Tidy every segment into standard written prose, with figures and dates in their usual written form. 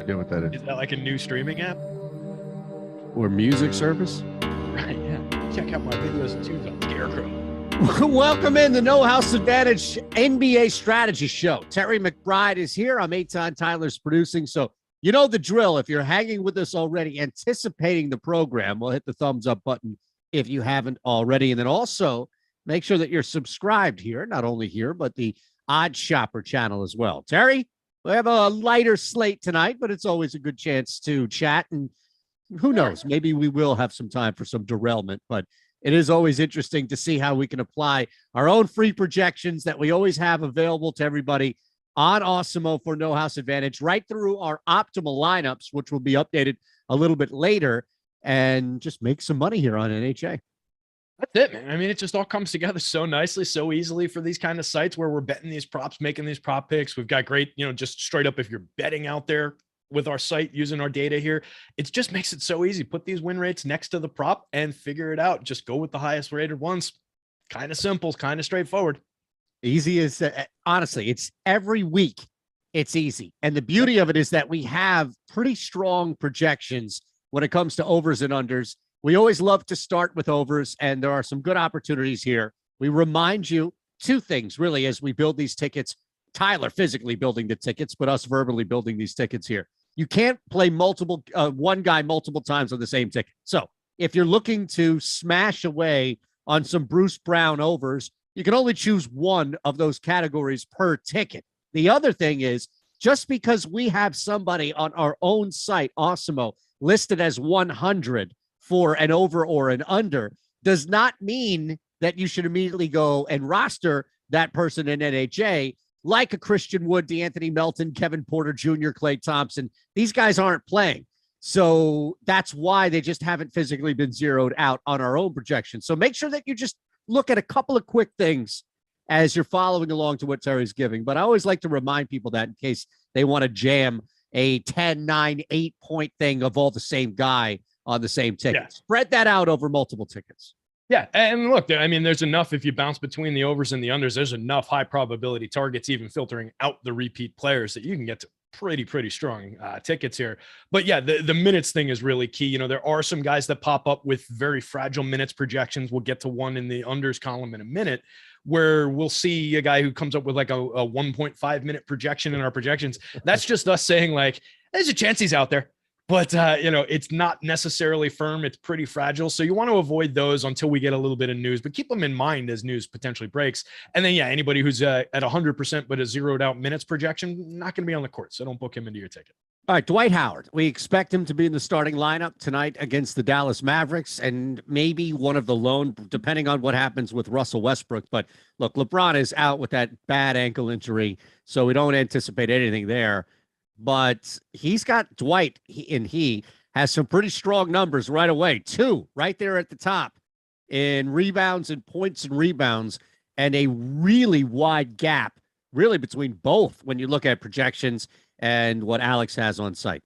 idea what that Is that like a new streaming app? Or music service? Right, yeah. Check out my videos too, on Scarecrow. Welcome in the No House Advantage NBA Strategy Show. Terry McBride is here. I'm Eytan. Tyler's producing. So you know the drill. If you're hanging with us already, anticipating the program, we'll hit the thumbs up button if you haven't already. And then also make sure that you're subscribed here, not only here, but the Odd Shopper channel as well. Terry, we have a lighter slate tonight, but it's always a good chance to chat. And who knows, maybe we will have some time for some derailment, but it is always interesting to see how we can apply our own free projections that we always have available to everybody on Awesemo for No House Advantage, right through our optimal lineups, which will be updated a little bit later, and just make some money here on NHA. That's it, man. I mean, it just all comes together so nicely, so easily for these kind of sites where we're betting these props, making these prop picks. We've got great, just straight up, if you're betting out there with our site using our data here, it just makes it so easy. Put these win rates next to the prop and figure it out. Just go with the highest rated ones. Kind of simple, kind of straightforward. Easy as, honestly, it's every week. It's easy. And the beauty of it is that we have pretty strong projections when it comes to overs and unders. We always love to start with overs, and there are some good opportunities here. We remind you two things, really, as we build these tickets. Tyler physically building the tickets, but us verbally building these tickets here. You can't play one guy multiple times on the same ticket. So if you're looking to smash away on some Bruce Brown overs, you can only choose one of those categories per ticket. The other thing is, just because we have somebody on our own site, Awesemo, listed as 100 for an over or an under, does not mean that you should immediately go and roster that person in NHA, like a Christian Wood, DeAnthony Melton, Kevin Porter Jr., Klay Thompson. These guys aren't playing. So that's why they just haven't physically been zeroed out on our own projections. So make sure that you just look at a couple of quick things as you're following along to what Terry's giving. But I always like to remind people that in case they want to jam a 10, 9, 8-point thing of all the same guy on the same ticket. Yeah. Spread that out over multiple tickets. Yeah, and look, I mean, there's enough, if you bounce between the overs and the unders, there's enough high probability targets, even filtering out the repeat players, that you can get to pretty strong tickets here. But yeah, the minutes thing is really key. There are some guys that pop up with very fragile minutes projections. We'll get to one in the unders column in a minute, where we'll see a guy who comes up with like a 1.5 minute projection in our projections. That's just us saying, like, there's a chance he's out there. But, it's not necessarily firm. It's pretty fragile. So you want to avoid those until we get a little bit of news, but keep them in mind as news potentially breaks. And then, yeah, anybody who's at 100% but a zeroed out minutes projection, not going to be on the court. So don't book him into your ticket. All right, Dwight Howard. We expect him to be in the starting lineup tonight against the Dallas Mavericks, and maybe one of the lone, depending on what happens with Russell Westbrook. But look, LeBron is out with that bad ankle injury, so we don't anticipate anything there. But he's got Dwight, he has some pretty strong numbers right away. 2 right there at the top in rebounds and points and rebounds, and a really wide gap really between both when you look at projections and what Alex has on site.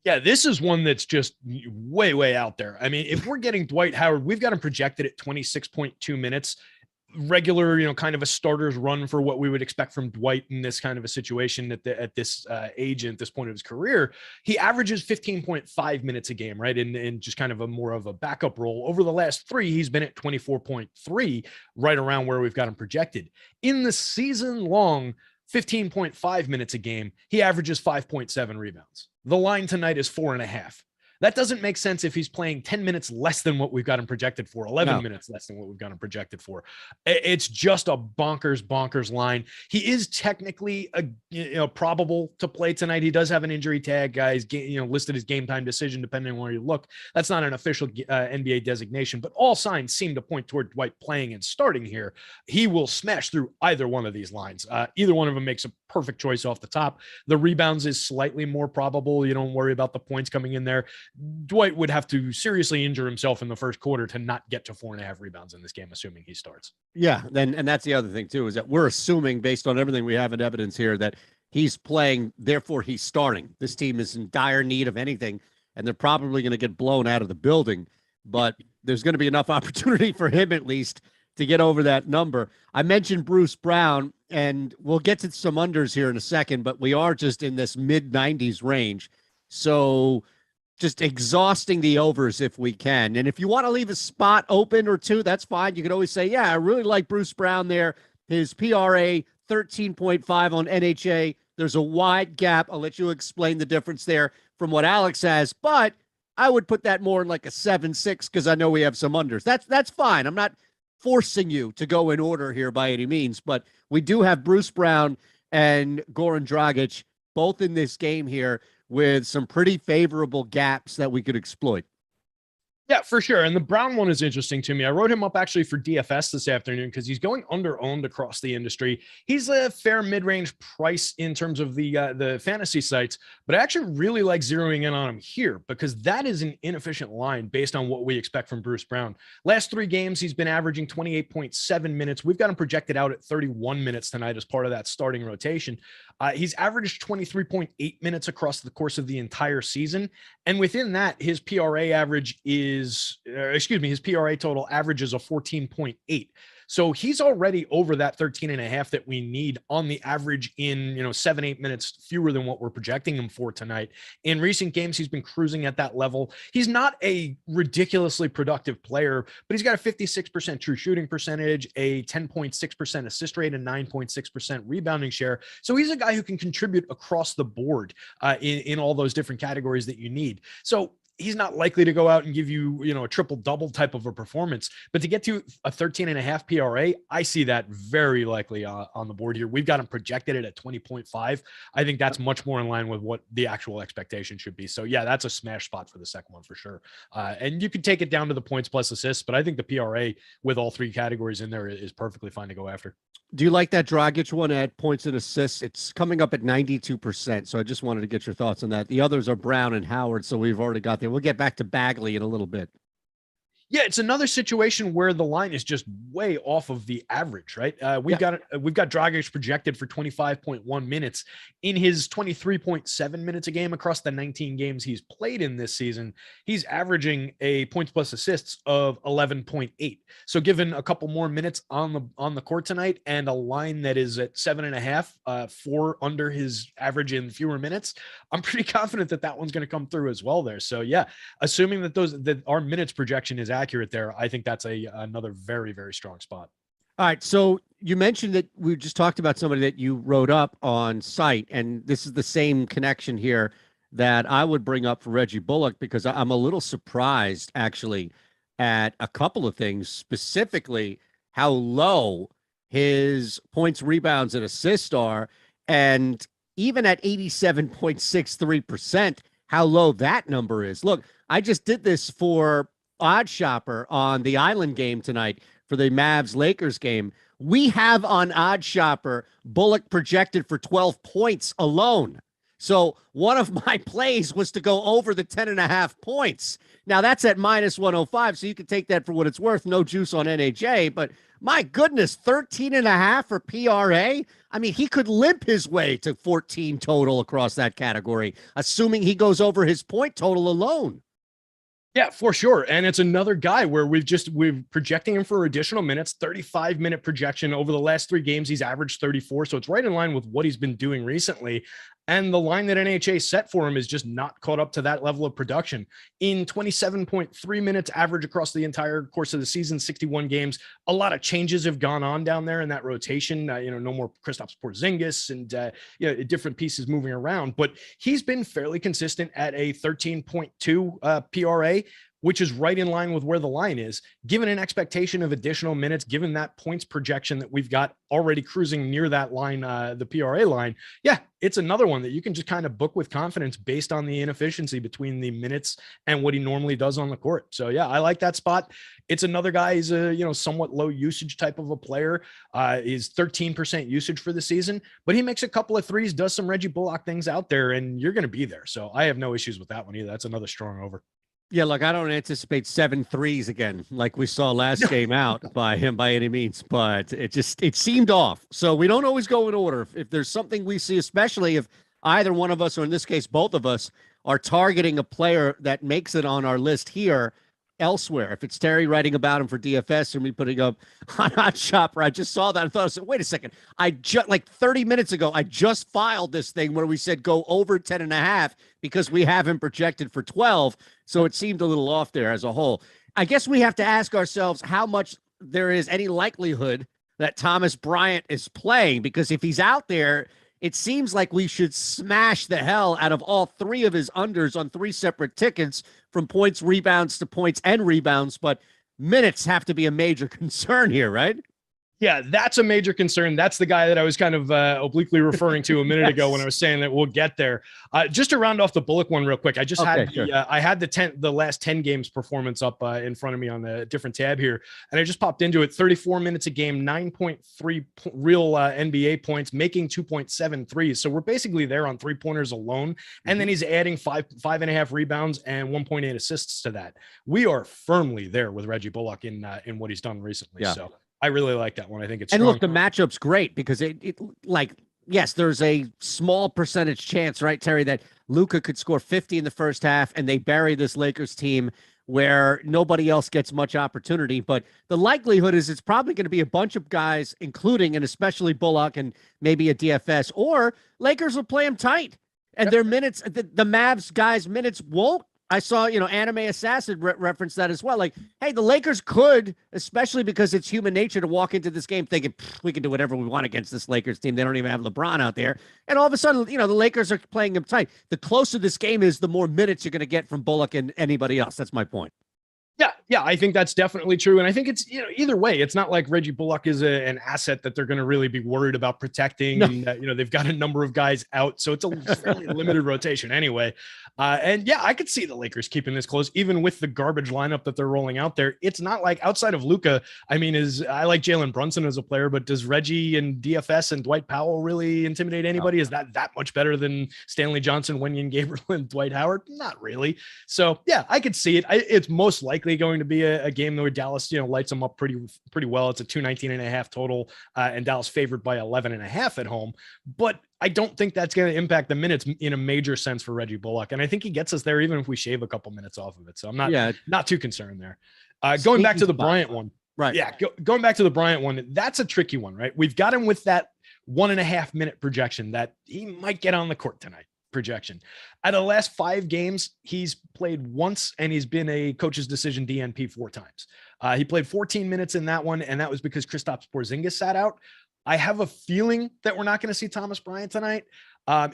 Yeah, this is one that's just way out there. I mean, if we're getting Dwight Howard, we've got him projected at 26.2 minutes. Regular, kind of a starter's run for what we would expect from Dwight in this kind of a situation at this age and at this point of his career. He averages 15.5 minutes a game, right? And just kind of a more of a backup role. Over the last 3, he's been at 24.3, right around where we've got him projected. In the season long 15.5 minutes a game, he averages 5.7 rebounds. The line tonight is 4.5. That doesn't make sense if he's playing 10 minutes less than what we've got him projected for, 11 minutes less than what we've got him projected for. It's just a bonkers line. He is technically probable to play tonight. He does have an injury tag, guys, listed as game time decision, depending on where you look. That's not an official NBA designation, but all signs seem to point toward Dwight playing and starting here. He will smash through either one of these lines. Either one of them makes a perfect choice off the top. The rebounds is slightly more probable. You don't worry about the points coming in there. Dwight would have to seriously injure himself in the first quarter to not get to 4.5 rebounds in this game, assuming he starts. Yeah, and that's the other thing too, is that we're assuming, based on everything we have in evidence here, that he's playing, therefore he's starting. This team is in dire need of anything, and they're probably going to get blown out of the building, but there's going to be enough opportunity for him at least to get over that number. I mentioned Bruce Brown, and we'll get to some unders here in a second, but we are just in this mid 90s range. So just exhausting the overs if we can. And if you want to leave a spot open or two, that's fine. You can always say, yeah, I really like Bruce Brown there. His PRA 13.5 on NHA. There's a wide gap. I'll let you explain the difference there from what Alex has, but I would put that more in like a 7-6 because I know we have some unders. That's fine. I'm not forcing you to go in order here by any means, but we do have Bruce Brown and Goran Dragic both in this game here with some pretty favorable gaps that we could exploit. Yeah, for sure. And the Brown one is interesting to me. I wrote him up actually for DFS this afternoon because he's going under-owned across the industry. He's a fair mid-range price in terms of the fantasy sites, but I actually really like zeroing in on him here because that is an inefficient line based on what we expect from Bruce Brown. Last 3 games, he's been averaging 28.7 minutes. We've got him projected out at 31 minutes tonight as part of that starting rotation. He's averaged 23.8 minutes across the course of the entire season. And within that, his PRA average his PRA total averages a 14.8. So he's already over that 13.5 that we need on the average in, 7-8 minutes fewer than what we're projecting him for tonight. In recent games, he's been cruising at that level. He's not a ridiculously productive player, but he's got a 56% true shooting percentage, a 10.6% assist rate, and 9.6% rebounding share. So he's a guy who can contribute across the board in all those different categories that you need. So he's not likely to go out and give you, a triple double type of a performance, but to get to a 13.5 PRA, I see that very likely on the board here. We've got him projected it at 20.5. I think that's much more in line with what the actual expectation should be. So yeah, that's a smash spot for the second one for sure. And you could take it down to the points plus assists, but I think the PRA with all 3 categories in there is perfectly fine to go after. Do you like that Dragic one at points and assists? It's coming up at 92%. So I just wanted to get your thoughts on that. The others are Brown and Howard. So we've already got there. We'll get back to Bagley in a little bit. Yeah, it's another situation where the line is just way off of the average, right? We've got Dragic projected for 25.1 minutes in his 23.7 minutes a game across the 19 games he's played in this season. He's averaging a points plus assists of 11.8. So given a couple more minutes on the court tonight and a line that is at 7.5, 4 under his average in fewer minutes, I'm pretty confident that one's going to come through as well there. So yeah, assuming that our minutes projection is accurate there, I think that's another very, very strong spot. All right. So you mentioned that we just talked about somebody that you wrote up on site, and this is the same connection here that I would bring up for Reggie Bullock, because I'm a little surprised actually at a couple of things, specifically how low his points, rebounds, and assists are. And even at 87.63%, how low that number is. Look, I just did this for Odd Shopper on the Island game tonight for the Mavs-Lakers game. We have on Odd Shopper Bullock projected for 12 points alone. So one of my plays was to go over the 10.5 points. Now that's at minus 105, so you can take that for what it's worth. No juice on NHA, but my goodness, 13.5 for PRA. I mean, he could limp his way to 14 total across that category, assuming he goes over his point total alone. Yeah, for sure. And it's another guy where we're projecting him for additional minutes, 35-minute projection over the last 3 games. He's averaged 34. So it's right in line with what he's been doing recently. And the line that NHA set for him is just not caught up to that level of production. In 27.3 minutes average across the entire course of the season, 61 games, a lot of changes have gone on down there in that rotation. No more Kristaps Porzingis and different pieces moving around. But he's been fairly consistent at a 13.2 PRA, which is right in line with where the line is, given an expectation of additional minutes, given that points projection that we've got already cruising near that line, the PRA line. Yeah, it's another one that you can just kind of book with confidence based on the inefficiency between the minutes and what he normally does on the court. So yeah, I like that spot. It's another guy. He's a, somewhat low usage type of a player. Is 13% usage for the season, but he makes a couple of threes, does some Reggie Bullock things out there, and you're going to be there. So I have no issues with that one either. That's another strong over. Yeah, look, I don't anticipate 7 threes again, like we saw last game out by him by any means, but it seemed off. So we don't always go in order. If there's something we see, especially if either one of us, or in this case, both of us, are targeting a player that makes it on our list here, elsewhere. If it's Terry writing about him for DFS or me putting up on Hot Shopper, I just saw that. I thought, I said, wait a second. I just like 30 minutes ago, I just filed this thing where we said go over 10.5 because we have him projected for 12. So it seemed a little off there as a whole. I guess we have to ask ourselves how much there is any likelihood that Thomas Bryant is playing, because if he's out there, it seems like we should smash the hell out of all three of his unders on three separate tickets, from points, rebounds to points and rebounds. But minutes have to be a major concern here, right? Yeah, that's a major concern. That's the guy that I was kind of obliquely referring to a minute ago when I was saying that we'll get there. Just to round off the Bullock one real quick, I just had I had the last 10 games performance up in front of me on a different tab here, and I just popped into it. 34 minutes a game, 9.3 real NBA points, making 2.7 threes. So we're basically there on 3-pointers alone, and then he's adding 5.5 rebounds and 1.8 assists to that. We are firmly there with Reggie Bullock in what he's done recently. Yeah. So I really like that one. I think it's strong. And look, the matchup's great because it like, yes, there's a small percentage chance, right, Terry, that Luka could score 50 in the first half and they bury this Lakers team where nobody else gets much opportunity. But the likelihood is it's probably going to be a bunch of guys, including and especially Bullock and maybe a DFS, or Lakers will play him tight. And their minutes, the Mavs guys' minutes won't. I saw, Anime Assassin reference that as well. Like, hey, the Lakers could, especially because it's human nature to walk into this game thinking we can do whatever we want against this Lakers team. They don't even have LeBron out there. And all of a sudden, the Lakers are playing them tight. The closer this game is, the more minutes you're going to get from Bullock and anybody else. That's my point. Yeah, I think that's definitely true. And I think it's, either way, it's not like Reggie Bullock is an asset that they're going to really be worried about protecting. No. And, they've got a number of guys out. So it's a fairly limited rotation anyway. And yeah, I could see the Lakers keeping this close, even with the garbage lineup that they're rolling out there. It's not like outside of Luka. I mean, I like Jalen Brunson as a player, but does Reggie and DFS and Dwight Powell really intimidate anybody? Is that much better than Stanley Johnson, Wenyen Gabriel, and Dwight Howard? Not really. So yeah, I could see it. It's most likely going to be a game where Dallas, lights them up pretty well. It's a 219.5 total, and Dallas favored by 11.5 at home. But I don't think that's going to impact the minutes in a major sense for Reggie Bullock. And I think he gets us there even if we shave a couple minutes off of it. So I'm not too concerned there. Going back to the Bryant one. Right. Yeah. Going back to the Bryant one, that's a tricky one, right? We've got him with that 1.5 minute projection that he might get on the court tonight. Projection. Out of the last 5 games, he's played once and he's been a coach's decision DNP 4 times. He played 14 minutes in that one, and that was because Kristaps Porzingis sat out. I have a feeling that we're not going to see Thomas Bryant tonight.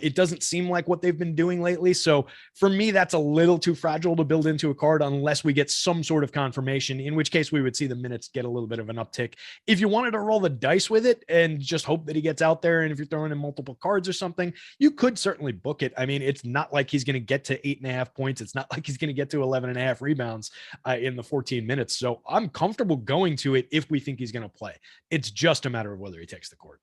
It doesn't seem like what they've been doing lately. So for me, that's a little too fragile to build into a card unless we get some sort of confirmation, in which case we would see the minutes get a little bit of an uptick. If you wanted to roll the dice with it and just hope that he gets out there, and if you're throwing in multiple cards or something, you could certainly book it. I mean, it's not like he's going to get to 8.5 points. It's not like he's going to get to 11.5 rebounds in the 14 minutes. So I'm comfortable going to it if we think he's going to play. It's just a matter of whether he takes the court.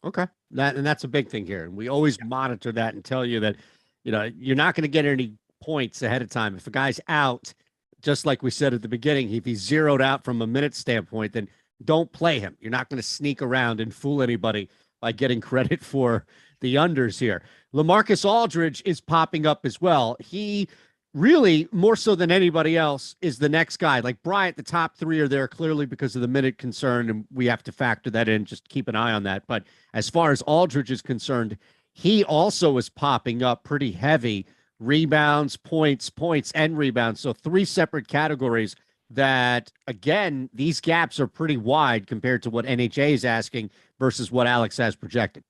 Okay. That's a big thing here. And we always monitor that and tell you that, you're not going to get any points ahead of time. If a guy's out, just like we said at the beginning, if he's zeroed out from a minute standpoint, then don't play him. You're not going to sneak around and fool anybody by getting credit for the unders here. LaMarcus Aldridge is popping up as well. He really, more so than anybody else, is the next guy. Like Bryant, the top 3 are there clearly because of the minute concern, and we have to factor that in. Just keep an eye on that. But as far as Aldridge is concerned, he also is popping up pretty heavy. Rebounds, points, and rebounds. So 3 separate categories that, again, these gaps are pretty wide compared to what NHA is asking versus what Alex has projected.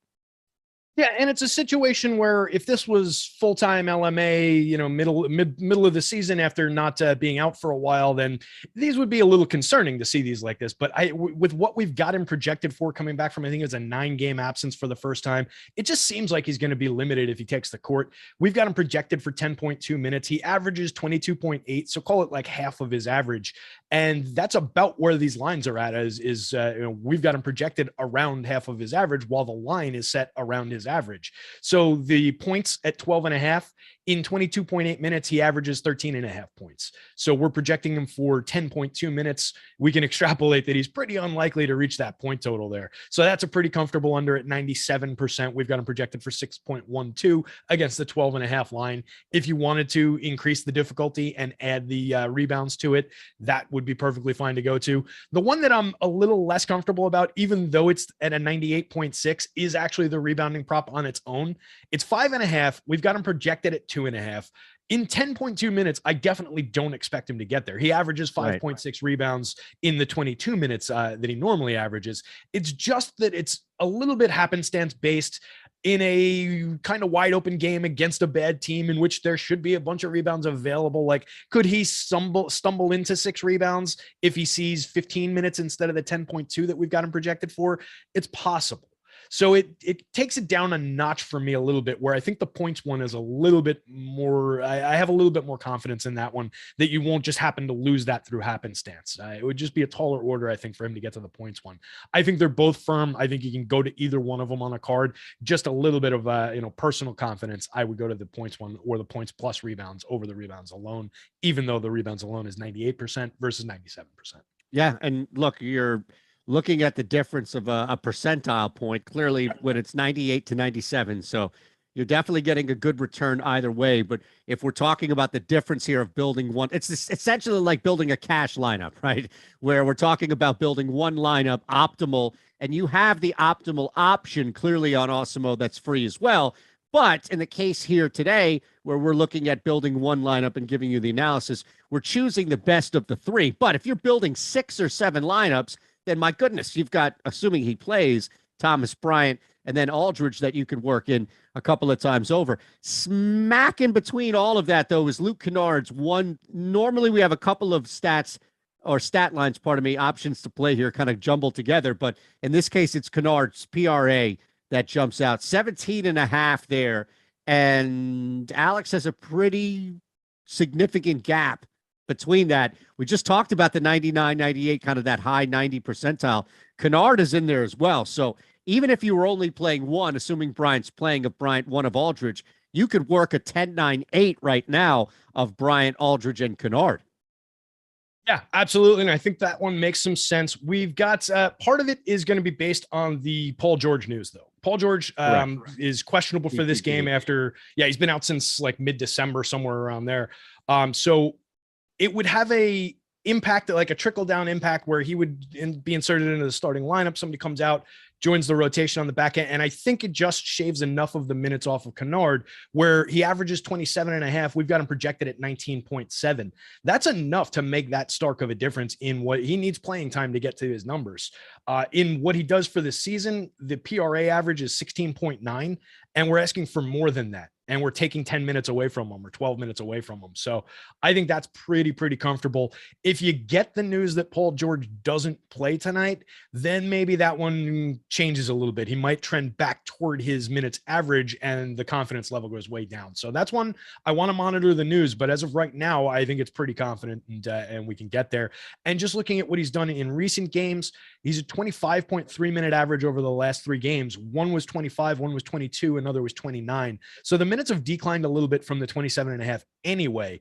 Yeah, and it's a situation where if this was full-time LMA, middle of the season after not being out for a while, then these would be a little concerning to see these like this. But with what we've got him projected for coming back from, I think it's a 9-game absence for the first time, it just seems like he's going to be limited if he takes the court. We've got him projected for 10.2 minutes. He averages 22.8, so call it like half of his average. And that's about where these lines are at we've got him projected around half of his average while the line is set around his average. So the points at 12.5 in 22.8 minutes, he averages 13.5 points. So we're projecting him for 10.2 minutes. We can extrapolate that he's pretty unlikely to reach that point total there. So that's a pretty comfortable under at 97%. We've got him projected for 6.12 against the 12.5 line. If you wanted to increase the difficulty and add the rebounds to it, that would be perfectly fine to go to. The one that I'm a little less comfortable about, even though it's at a 98.6, is actually the rebounding prop on its own. It's 5.5. We've got him projected at 2.5. In 10.2 minutes, I definitely don't expect him to get there. He averages 5.6 rebounds in the 22 minutes that he normally averages. It's just that it's a little bit happenstance based in a kind of wide open game against a bad team in which there should be a bunch of rebounds available. Like, could he stumble into 6 rebounds if he sees 15 minutes instead of the 10.2 that we've got him projected for? It's possible. So it takes it down a notch for me a little bit, where I think the points one is a little bit more, I have a little bit more confidence in that one, that you won't just happen to lose that through happenstance. It would just be a taller order, I think, for him to get to the points one. I think they're both firm. I think you can go to either one of them on a card. Just a little bit of personal confidence, I would go to the points one or the points plus rebounds over the rebounds alone, even though the rebounds alone is 98% versus 97%. Yeah, and look, you're looking at the difference of a percentile point, clearly when it's 98 to 97. So you're definitely getting a good return either way. But if we're talking about the difference here of building one, it's essentially like building a cash lineup, right? Where we're talking about building one lineup optimal, and you have the optimal option clearly on Awesemo that's free as well. But in the case here today, where we're looking at building one lineup and giving you the analysis, we're choosing the best of the 3. But if you're building 6 or 7 lineups, then my goodness, you've got, assuming he plays, Thomas Bryant and then Aldridge that you could work in a couple of times over. Smack in between all of that, though, is Luke Kennard's one. Normally we have a couple of stats or stat lines, options to play here kind of jumbled together. But in this case, it's Kennard's PRA that jumps out. 17.5 there. And Alex has a pretty significant gap between that. We just talked about the 99, 98, kind of that high 90 percentile. Kennard is in there as well. So even if you were only playing one, assuming Bryant's playing of Bryant, one of Aldridge, you could work a 10-9-8 right now of Bryant, Aldridge, and Kennard. Yeah, absolutely. And I think that one makes some sense. We've got part of it is going to be based on the Paul George news, though. Paul George is questionable for this game after, he's been out since like mid-December, somewhere around there. So it would have a impact, like a trickle down impact, where he would be inserted into the starting lineup. Somebody comes out, joins the rotation on the back end. And I think it just shaves enough of the minutes off of Kennard, where he averages 27.5. We've got him projected at 19.7. That's enough to make that stark of a difference in what he needs playing time to get to his numbers. In what he does for this season, the PRA average is 16.9, and we're asking for more than that. And we're taking 10 minutes away from him or 12 minutes away from him. So I think that's pretty comfortable. If you get the news that Paul George doesn't play tonight, then maybe that one changes a little bit. He might trend back toward his minutes average and the confidence level goes way down. So that's one I want to monitor the news. But as of right now, I think it's pretty confident and we can get there. And just looking at what he's done in recent games, he's a 25.3 minute average over the last 3 games. One was 25, one was 22, another was 29. So the minutes have declined a little bit from the 27.5 anyway.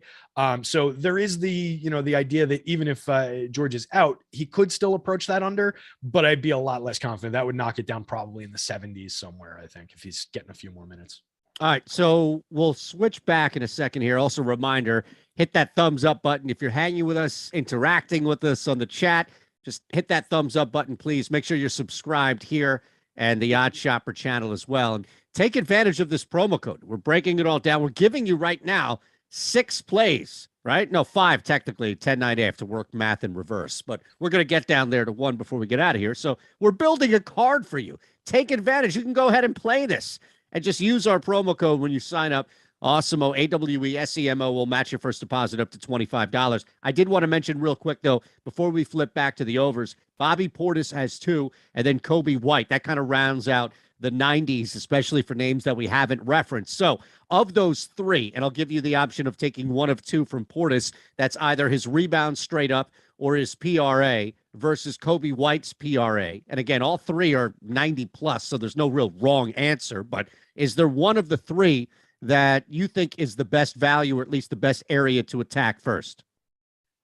So there is the idea that even if George is out, he could still approach that under, but I'd be a lot less confident. That would knock it down probably in the 70s somewhere, I think, if he's getting a few more minutes. All right, so we'll switch back in a second here. Also, reminder, hit that thumbs up button. If you're hanging with us, interacting with us on the chat, just hit that thumbs up button, please. Make sure you're subscribed here and the Odd Shopper channel as well. And take advantage of this promo code. We're breaking it all down. We're giving you right now 6 plays, right? No, 5 technically, 10-9. I have to work math in reverse, but we're going to get down there to 1 before we get out of here. So we're building a card for you. Take advantage. You can go ahead and play this and just use our promo code when you sign up. Awesemo, AWESEMO will match your first deposit up to $25. I did want to mention real quick, though, before we flip back to the overs, Bobby Portis has 2, and then Kobe White. That kind of rounds out the 90s, especially for names that we haven't referenced. So of those 3, and I'll give you the option of taking one of 2 from Portis, that's either his rebound straight up or his PRA versus Kobe White's PRA? And again, all three are 90 plus, so there's no real wrong answer. But is there one of the three that you think is the best value, or at least the best area to attack first?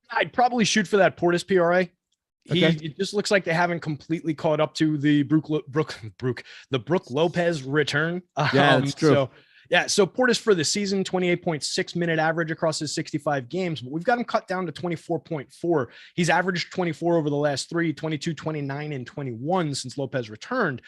I'd probably shoot for that Portis PRA. Okay. It just looks like they haven't completely caught up to the Brook Lopez return. Yeah, that's true. So Portis for the season, 28.6 minute average across his 65 games, but we've got him cut down to 24.4. He's averaged 24 over the last 22, 29, and 21 since Lopez returned.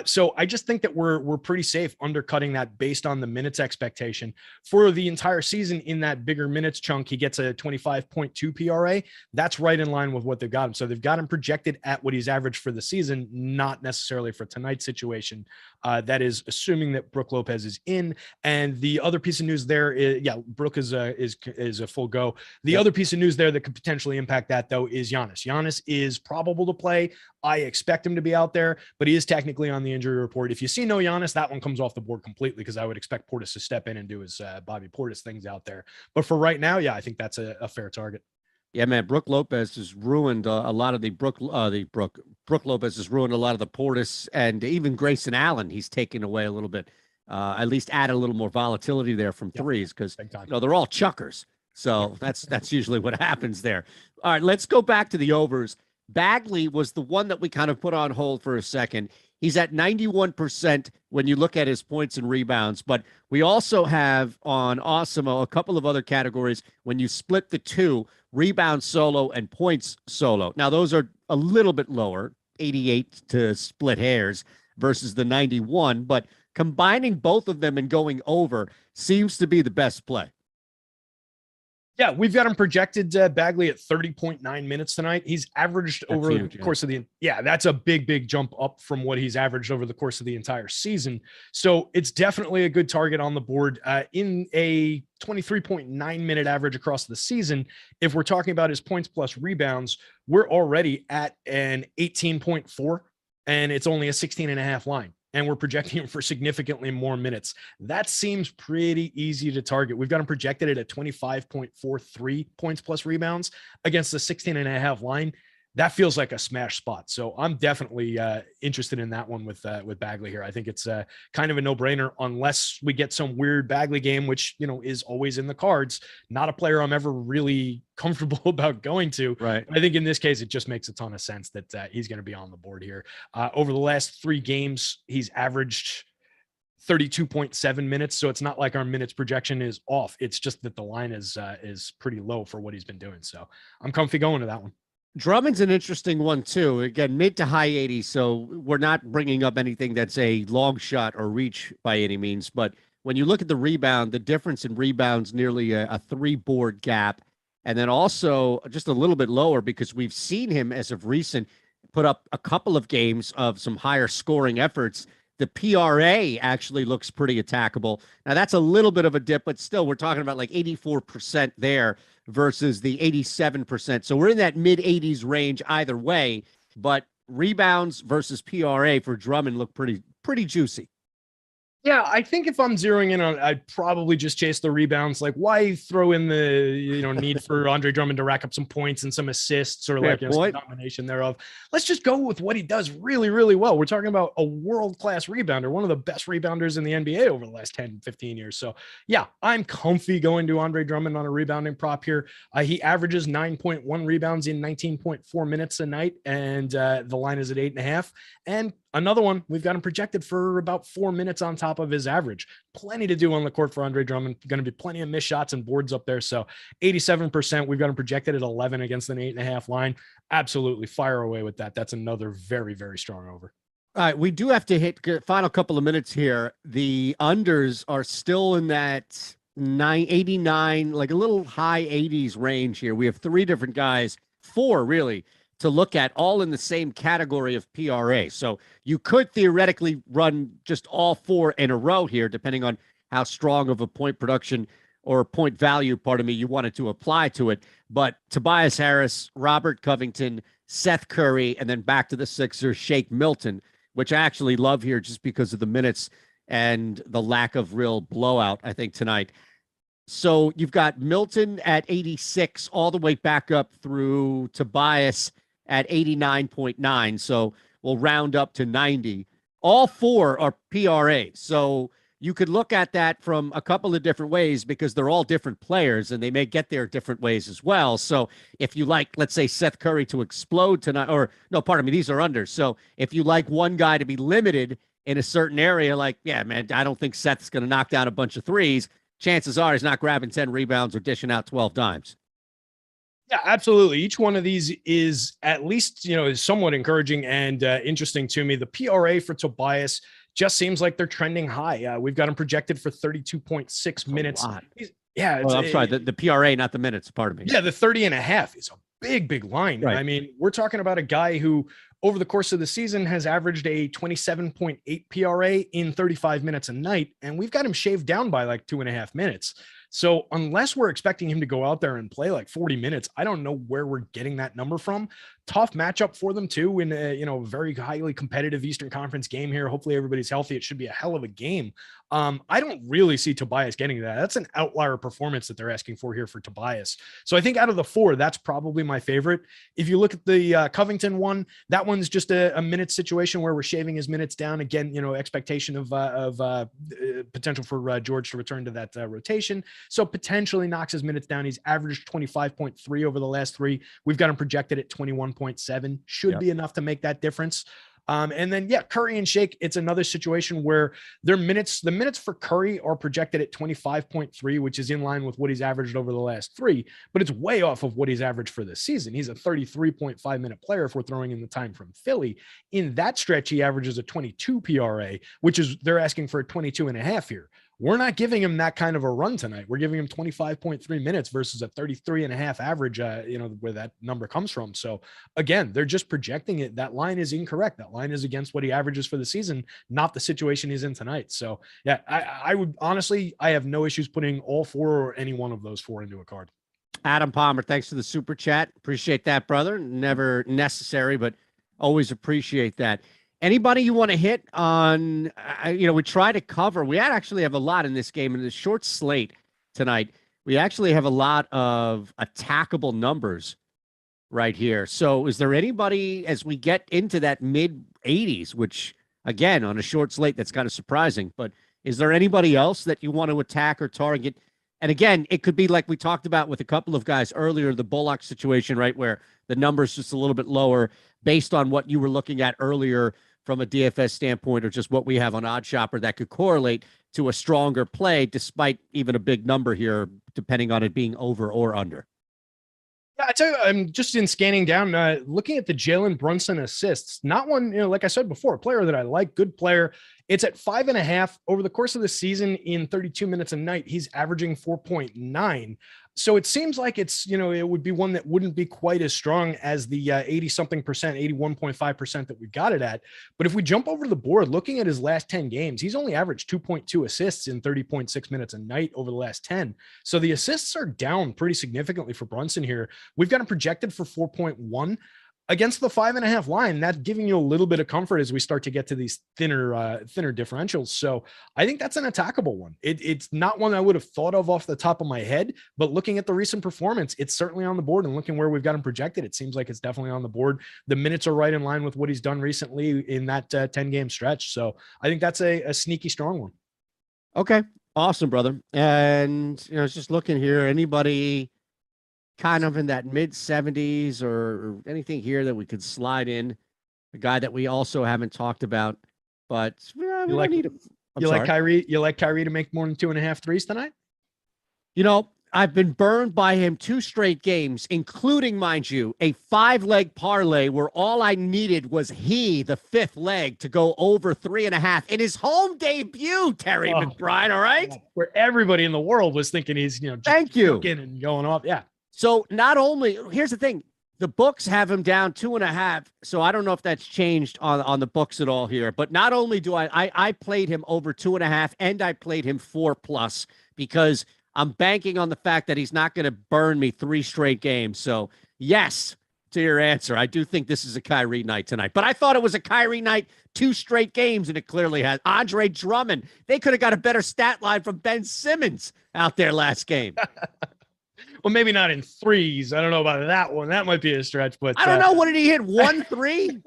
So I just think that we're pretty safe undercutting that based on the minutes expectation for the entire season. In that bigger minutes chunk, he gets a 25.2 PRA. That's right in line with what they've got him. So they've got him projected at what he's averaged for the season, not necessarily for tonight's situation. That is assuming that Brook Lopez is in. And the other piece of news there is, Brook is a full go. The other piece of news there that could potentially impact that, though, is Giannis. Giannis is probable to play. I expect him to be out there, but he is technically on the injury report. If you see no Giannis, that one comes off the board completely, because I would expect Portis to step in and do his Bobby Portis things out there. But for right now, I think that's a fair target. Yeah, man, Brook Lopez has ruined a lot of the Brook Lopez has ruined a lot of the Portis, and even Grayson Allen. He's taken away a little bit. At least add a little more volatility there from threes, because they're all chuckers. So that's usually what happens there. All right, let's go back to the overs. Bagley was the one that we kind of put on hold for a second. He's at 91% when you look at his points and rebounds, but we also have on Awesemo a couple of other categories when you split the two, rebound solo and points solo. Now, those are a little bit lower, 88 to split hairs versus the 91, but combining both of them and going over seems to be the best play. Yeah, we've got him projected, Bagley, at 30.9 minutes tonight. He's averaged over the course of that's a big jump up from what he's averaged over the course of the entire season. So it's definitely a good target on the board. In a 23.9 minute average across the season, if we're talking about his points plus rebounds, we're already at an 18.4, and it's only a 16.5 line. And we're projecting him for significantly more minutes. That seems pretty easy to target. We've got him projected at 25.43 points plus rebounds against the 16.5 line. That feels like a smash spot. So I'm definitely interested in that one with Bagley here. I think it's kind of a no-brainer, unless we get some weird Bagley game, which, is always in the cards. Not a player I'm ever really comfortable about going to. Right. I think in this case, it just makes a ton of sense that he's going to be on the board here. Over the last 3 games, he's averaged 32.7 minutes. So it's not like our minutes projection is off. It's just that the line is pretty low for what he's been doing. So I'm comfy going to that one. Drummond's an interesting one, too. Again, mid to high 80s, so we're not bringing up anything that's a long shot or reach by any means. But when you look at the rebound, the difference in rebounds nearly a 3-board gap. And then also just a little bit lower, because we've seen him as of recent put up a couple of games of some higher scoring efforts. The PRA actually looks pretty attackable. Now, that's a little bit of a dip, but still, we're talking about like 84% there versus the 87%. So we're in that mid-80s range either way, but rebounds versus PRA for Drummond look pretty juicy. Yeah, I think if I'm zeroing in on, I'd probably just chase the rebounds. Like, why throw in the need for Andre Drummond to rack up some points and some assists, or some combination thereof? Let's just go with what he does really, really well. We're talking about a world-class rebounder, one of the best rebounders in the NBA over the last 10, 15 years. So yeah, I'm comfy going to Andre Drummond on a rebounding prop here. He averages 9.1 rebounds in 19.4 minutes a night, and the line is at 8.5. And another one, we've got him projected for about 4 minutes on top of his average. Plenty to do on the court for Andre Drummond. Going to be plenty of missed shots and boards up there. So 87%, we've got him projected at 11 against an 8.5 line. Absolutely fire away with that. That's another very, very strong over. All right, we do have to hit final couple of minutes here. The unders are still in that 89, like a little high 80s range here. We have 3 different guys, 4 really, to look at, all in the same category of PRA. So you could theoretically run just all 4 in a row here, depending on how strong of a point production or point value, you wanted to apply to it. But Tobias Harris, Robert Covington, Seth Curry, and then back to the Sixers, Shake Milton, which I actually love here just because of the minutes and the lack of real blowout, I think, tonight. So you've got Milton at 86 all the way back up through Tobias at 89.9. So we'll round up to 90. All four are PRA. So you could look at that from a couple of different ways because they're all different players and they may get there different ways as well. So if you like, let's say, Seth Curry to explode tonight, or no, pardon me, these are unders. So if you like one guy to be limited in a certain area, like, yeah, man, I don't think Seth's going to knock down a bunch of threes. Chances are he's not grabbing 10 rebounds or dishing out 12 dimes. Yeah, absolutely. Each one of these is at least, is somewhat encouraging and interesting to me. The PRA for Tobias just seems like they're trending high. We've got him projected for 32.6 minutes. Yeah. Well, I'm sorry, the PRA, not the minutes, pardon me. Yeah, the 30.5 is a big line. Right. I mean, we're talking about a guy who over the course of the season has averaged a 27.8 PRA in 35 minutes a night, and we've got him shaved down by like 2.5 minutes. So unless we're expecting him to go out there and play like 40 minutes, I don't know where we're getting that number from. Tough matchup for them too in a, very highly competitive Eastern Conference game here. Hopefully everybody's healthy. It should be a hell of a game. I don't really see Tobias getting that. That's an outlier performance that they're asking for here for Tobias. So I think out of the four, that's probably my favorite. If you look at the Covington one, that one's just a minute situation where we're shaving his minutes down. Again, expectation of potential for George to return to that rotation. So potentially knocks his minutes down. He's averaged 25.3 over the last three. We've got him projected at 21.7. Should be enough to make that difference. And then, Curry and Shake, it's another situation where the minutes for Curry are projected at 25.3, which is in line with what he's averaged over the last three, but it's way off of what he's averaged for this season. He's a 33.5 minute player if we're throwing in the time from Philly. In that stretch, he averages a 22 PRA, which is they're asking for a 22.5 here. We're not giving him that kind of a run tonight. We're giving him 25.3 minutes versus a 33.5 average, where that number comes from. So again, they're just projecting it. That line is incorrect. That line is against what he averages for the season, not the situation he's in tonight. So yeah, I would honestly, I have no issues putting all four or any one of those four into a card. Adam Palmer, thanks for the super chat. Appreciate that, brother. Never necessary, but always appreciate that. Anybody you want to hit on, we try to cover. We actually have a lot in this game. In the short slate tonight, we actually have a lot of attackable numbers right here. So is there anybody, as we get into that mid-80s, which, again, on a short slate, that's kind of surprising, but is there anybody else that you want to attack or target? And again, it could be like we talked about with a couple of guys earlier, the Bullock situation, right, where the number's just a little bit lower based on what you were looking at earlier from a DFS standpoint, or just what we have on Odd Shopper that could correlate to a stronger play, despite even a big number here, depending on it being over or under. Yeah, I tell you, I'm just in scanning down, looking at the Jalen Brunson assists. Not one, like I said before, a player that I like, good player. It's at 5.5 over the course of the season in 32 minutes a night. He's averaging 4.9. So it seems like it's, it would be one that wouldn't be quite as strong as the 80 something percent, 81.5% that we got it at. But if we jump over to the board, looking at his last 10 games, he's only averaged 2.2 assists in 30.6 minutes a night over the last 10. So the assists are down pretty significantly for Brunson here. We've got him projected for 4.1. Against the 5.5 line, that's giving you a little bit of comfort as we start to get to these thinner differentials. So I think that's an attackable one. It's not one I would have thought of off the top of my head, but looking at the recent performance, it's certainly on the board, and looking where we've got him projected, it seems like it's definitely on the board. The minutes are right in line with what he's done recently in that 10-game stretch. So I think that's a sneaky strong one. Okay. Awesome, brother. And, I was just looking here, anybody kind of in that mid 70s or anything here that we could slide in, a guy that we also haven't talked about, but we don't need him. You like Kyrie to make more than 2.5 threes tonight? I've been burned by him 2 straight games, including, mind you, a 5-leg parlay where all I needed was the 5th leg, to go over 3.5 in his home debut, Terry McBride. All right. Where everybody in the world was thinking he's, just thank you, and going off. Yeah. So not only, here's the thing, the books have him down 2.5. So I don't know if that's changed on the books at all here, but not only do I played him over 2.5, and I played him 4+, because I'm banking on the fact that he's not going to burn me 3 straight games. So yes, to your answer. I do think this is a Kyrie night tonight, but I thought it was a Kyrie night 2 straight games, and it clearly has. Andre Drummond, they could have got a better stat line from Ben Simmons out there last game. Well, maybe not in threes. I don't know about that one. That might be a stretch, but I don't know. What did he hit? 1 3?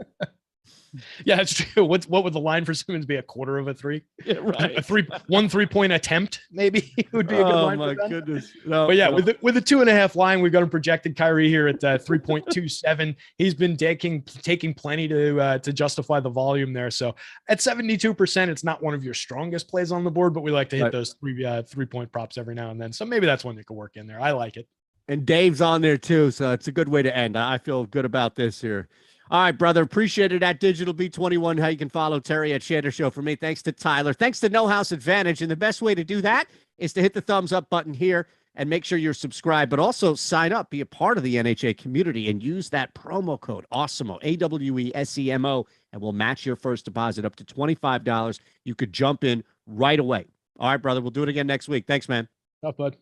Yeah, that's true. What would the line for Simmons be? A quarter of a three? Yeah, right. One 3-point attempt, maybe would be a good line. Oh my goodness! No, but yeah, no. with the 2.5 line, we've got him projected Kyrie here at 3.27. He's been taking plenty to justify the volume there. So at 72%, it's not one of your strongest plays on the board, but we like to hit those 3-point props every now and then. So maybe that's one that could work in there. I like it. And Dave's on there too, so it's a good way to end. I feel good about this here. All right, brother. Appreciate it at Digital B21. How you can follow Terry at Shander Show for me. Thanks to Tyler. Thanks to No House Advantage. And the best way to do that is to hit the thumbs up button here and make sure you're subscribed, but also sign up, be a part of the NHA community, and use that promo code Awesemo, AWESEMO, and we'll match your first deposit up to $25. You could jump in right away. All right, brother. We'll do it again next week. Thanks, man. Tough, bud.